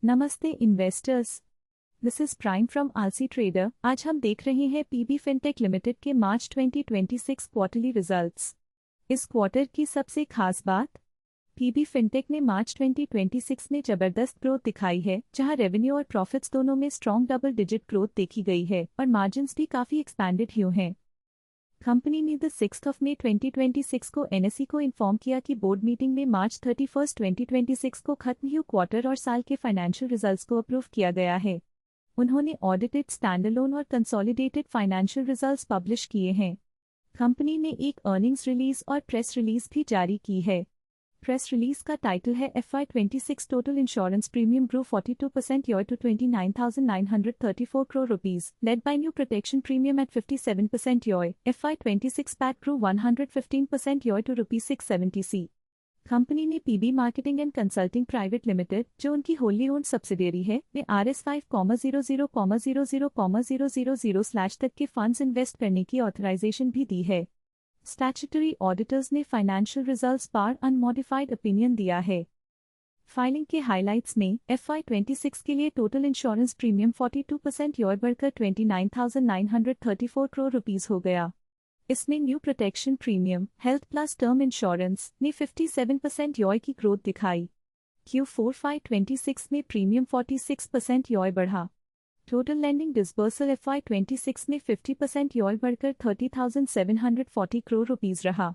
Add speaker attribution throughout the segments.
Speaker 1: नमस्ते investors. This is prime from आलसी trader. आज हम देख रहे हैं पीबी फिनटेक लिमिटेड के मार्च 2026 क्वार्टरली रिजल्ट्स। इस क्वार्टर की सबसे खास बात, पीबी फिनटेक ने मार्च 2026 में जबरदस्त ग्रोथ दिखाई है, जहां रेवेन्यू और प्रॉफिट्स दोनों में स्ट्रॉन्ग डबल डिजिट ग्रोथ देखी गई है और मार्जिन्स भी काफी एक्सपैंडेड हुए हैं। कंपनी ने द 6 मई 2026 को एनएसई को इन्फॉर्म किया कि बोर्ड मीटिंग में मार्च 31, 2026 को खत्म हुए क्वार्टर और साल के फाइनेंशियल रिजल्ट्स को अप्रूव किया गया है। उन्होंने ऑडिटेड स्टैंडअलोन और कंसोलिडेटेड फाइनेंशियल रिजल्ट्स पब्लिश किए हैं। कंपनी ने एक अर्निंग्स रिलीज और प्रेस रिलीज भी जारी की है। प्रेस रिलीज का टाइटल है FY26 total insurance premium grow 42% year to 29,934 crore rupees, led by new protection premium at 57% year. FY26 PAT grew 115% year to rupees 670 C. Company ने PB marketing and consulting private limited, जो उनकी wholly owned subsidiary है, में RS5,00,000,000/ तक के funds invest करने की authorisation भी दी है। स्टैट्यूटरी ऑडिटर्स ने फाइनेंशियल रिजल्ट्स पर अनमॉडिफाइड ओपिनियन दिया है। फाइलिंग के हाइलाइट्स में FY26 के लिए टोटल इंश्योरेंस प्रीमियम 42% ईयर बढ़कर 29,934 करोड़ रुपीस हो गया। इसमें new protection premium, health plus term insurance ने 57% ईयर की ग्रोथ दिखाई। Q4 FY26 में प्रीमियम 46% ईयर बढ़ा। टोटल लेंडिंग डिसबर्सल FY26 में 50% ईयर बढ़कर 30,740 करोड़ रुपीस रहा।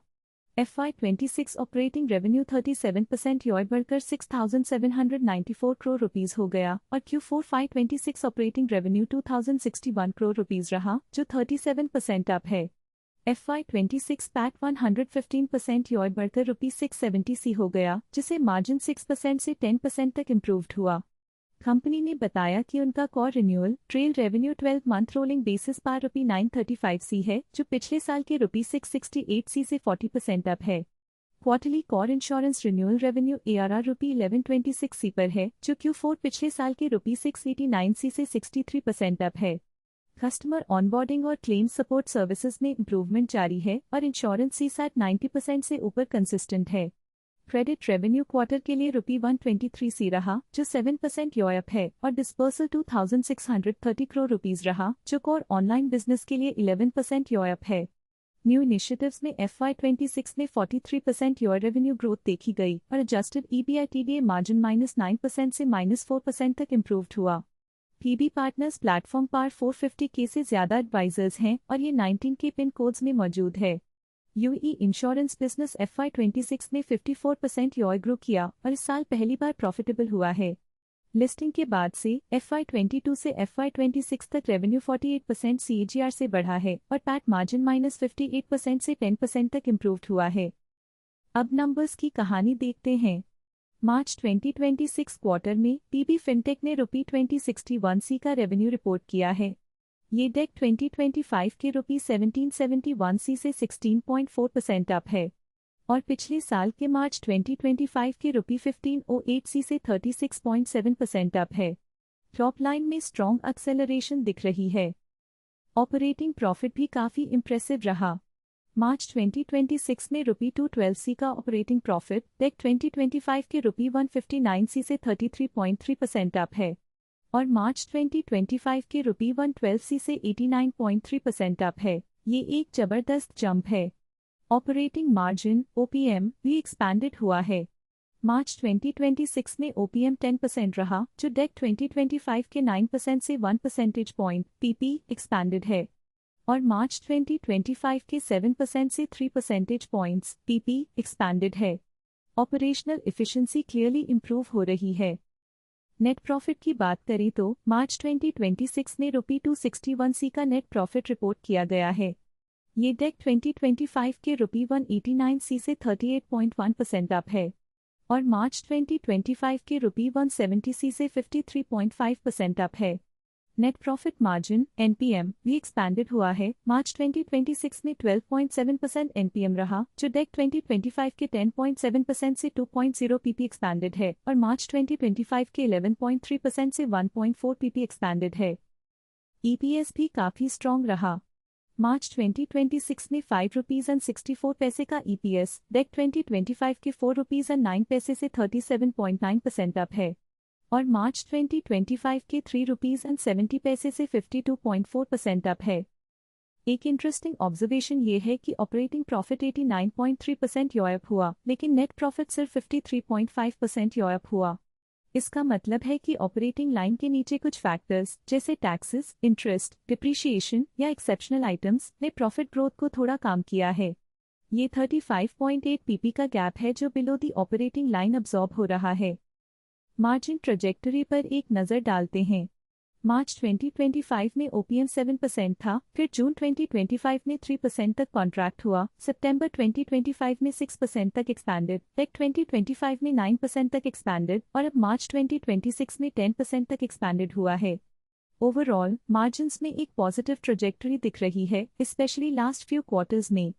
Speaker 1: FY26 ऑपरेटिंग रेवेन्यू 37% ईयर बढ़कर 6,794 करोड़ रुपीस हो गया और Q4 FY26 operating revenue 2,061 crore rupees रहा, जो 37% अप है। FY26 पैट 115% ईयर बढ़कर रुपीस 670 सी हो गया, जिसे मार्जिन 6% से 10% तक इम्प्रूव्ड हुआ। कंपनी ने बताया कि उनका core renewal trail revenue 12 month rolling basis पर रुपी 935 सी है, जो पिछले साल के रुपी 668 सी से 40% अप है। Quarterly core insurance renewal revenue ARR rupee 1126 सी पर है, जो Q4 पिछले साल के रुपी 689 सी से 63% अप है। कस्टमर ऑनबोर्डिंग और क्लेम सपोर्ट सर्विसेज में इंप्रूवमेंट जारी है और इंश्योरेंस CSAT 90% से ऊपर कंसिस्टेंट है। क्रेडिट रेवेन्यू क्वार्टर के लिए रुपी 123 सी रहा, जो 7% ईयर अप है और डिस्पर्सल 2,630 करोड़ रुपीस रहा, जो कोर ऑनलाइन बिजनेस के लिए 11% ईयर अप है। न्यू इनिशिएटिव्स में FY26 में 43% ईयर रेवेन्यू ग्रोथ देखी गई और एडजस्टेड EBITDA मार्जिन -9% से -4% तक इम्प्रूव्ड हुआ। पीबी पार्टनर्स प्लेटफॉर्म पर 450 के से ज्यादा एडवाइजर्स हैं और ये 19 के पिन कोड्स में मौजूद है। यूई इंश्योरेंस बिजनेस FY26 में 54% ईयर ग्रो किया और इस साल पहली बार प्रॉफिटेबल हुआ है। लिस्टिंग के बाद से FY22 से FY26 तक रेवेन्यू 48% CAGR से बढ़ा है और पैट मार्जिन -58% से 10% तक इम्प्रूव्ड हुआ है। अब नंबर्स की कहानी देखते हैं। मार्च 2026 क्वार्टर में पीबी फिनटेक ने रुपी 2061 सी का रेवेन्यू रिपोर्ट किया है। ये डेक 2025 के रुपी 1771 सी से 16.4% अप है और पिछले साल के मार्च 2025 के रुपी 1508 सी से 36.7% अप है। टॉप लाइन में स्ट्रॉन्ग एक्सेलरेशन दिख रही है। ऑपरेटिंग प्रॉफिट भी काफी इम्प्रेसिव रहा। मार्च 2026 में रुपी 212 सी का ऑपरेटिंग प्रॉफिट डेक 2025 के रुपी 159 सी से 33.3% अप है और मार्च 2025 के रुपी 112 सी से 89.3% अप है। ये एक जबरदस्त जंप है। ऑपरेटिंग मार्जिन OPM भी एक्सपैंडेड हुआ है। मार्च 2026 में OPM 10% रहा, जो डेक 2025 के 9% से 1 परसेंटेज पॉइंट PP एक्सपैंडेड है और मार्च 2025 के 7% से 3 परसेंटेज पॉइंट्स PP एक्सपैंडेड है। ऑपरेशनल एफिशिएंसी क्लियरली इंप्रूव हो रही है। नेट प्रॉफिट की बात करें तो मार्च 2026 में रुपी 261 सी का नेट प्रॉफिट रिपोर्ट किया गया है। ये डेक 2025 के रुपी 189 सी से 38.1% अप है और मार्च 2025 के रुपी 170 सी से 53.5% अप है। नेट प्रॉफिट मार्जिन NPM भी एक्सपैंडेड हुआ है। मार्च 2026 में 12.7% NPM रहा, जो डेक 2025 के 10.7% से 2.0 PP एक्सपैंडेड है और मार्च 2025 के 11.3% से 1.4 PP एक्सपैंडेड है। EPS भी काफी स्ट्रॉन्ग रहा। मार्च 2026 में 5 रुपीज एंड 64 पैसे का EPS डेक 2025 के 4 रुपीज एंड 9 पैसे से 37.9% अप है और मार्च 2025 के ₹3.70 से 52.4% अप है। एक इंटरेस्टिंग ऑब्जर्वेशन ये है कि ऑपरेटिंग प्रॉफिट 89.3% यॉअप हुआ, लेकिन नेट प्रॉफिट सिर्फ 53.5% यॉअप हुआ। इसका मतलब है कि ऑपरेटिंग लाइन के नीचे कुछ फैक्टर्स जैसे टैक्सेस, इंटरेस्ट, डिप्रिशिएशन या एक्सेप्शनल आइटम्स ने प्रॉफिट ग्रोथ को थोड़ा काम किया है। ये 35.8 पीपी का गैप है जो below the operating line absorb हो रहा है। मार्जिन ट्रजेक्टरी पर एक नज़र डालते हैं। मार्च 2025 में ओपीएम 7% था, फिर जून 2025 में 3% तक कॉन्ट्रैक्ट हुआ, सितंबर 2025 में 6% तक एक्सपैंडेड, टेक 2025 में 9% तक एक्सपैंडेड और अब मार्च 2026 में 10% तक एक्सपैंडेड हुआ है। ओवरऑल मार्जिन्स में एक पॉजिटिव ट्रजेक्टरी दिख रही है, स्पेशली लास्ट फ्यू क्वार्टर्स में।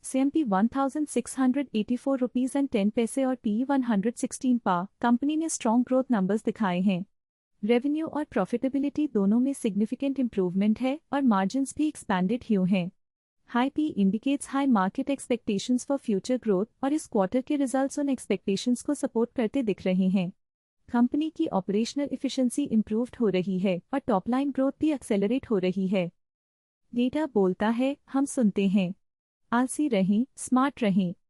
Speaker 1: CMP ₹1,684.10 और PE 116 पा, कंपनी ने स्ट्रॉन्ग ग्रोथ नंबर्स दिखाए हैं। रेवेन्यू और प्रॉफिटेबिलिटी दोनों में सिग्निफिकेंट इंप्रूवमेंट है और मार्जिन्स भी एक्सपैंडेड हुए हैं। High P indicates high market expectations for future growth और इस क्वार्टर के रिजल्ट्स उन एक्सपेक्टेशंस को सपोर्ट करते दिख रहे हैं। कंपनी की ऑपरेशनल एफिशिएंसी इंप्रूव्ड हो रही है और टॉप लाइन ग्रोथ भी एक्सेलरेट हो रही है। डेटा बोलता है, हम सुनते हैं। आलसी रहें, स्मार्ट रहें।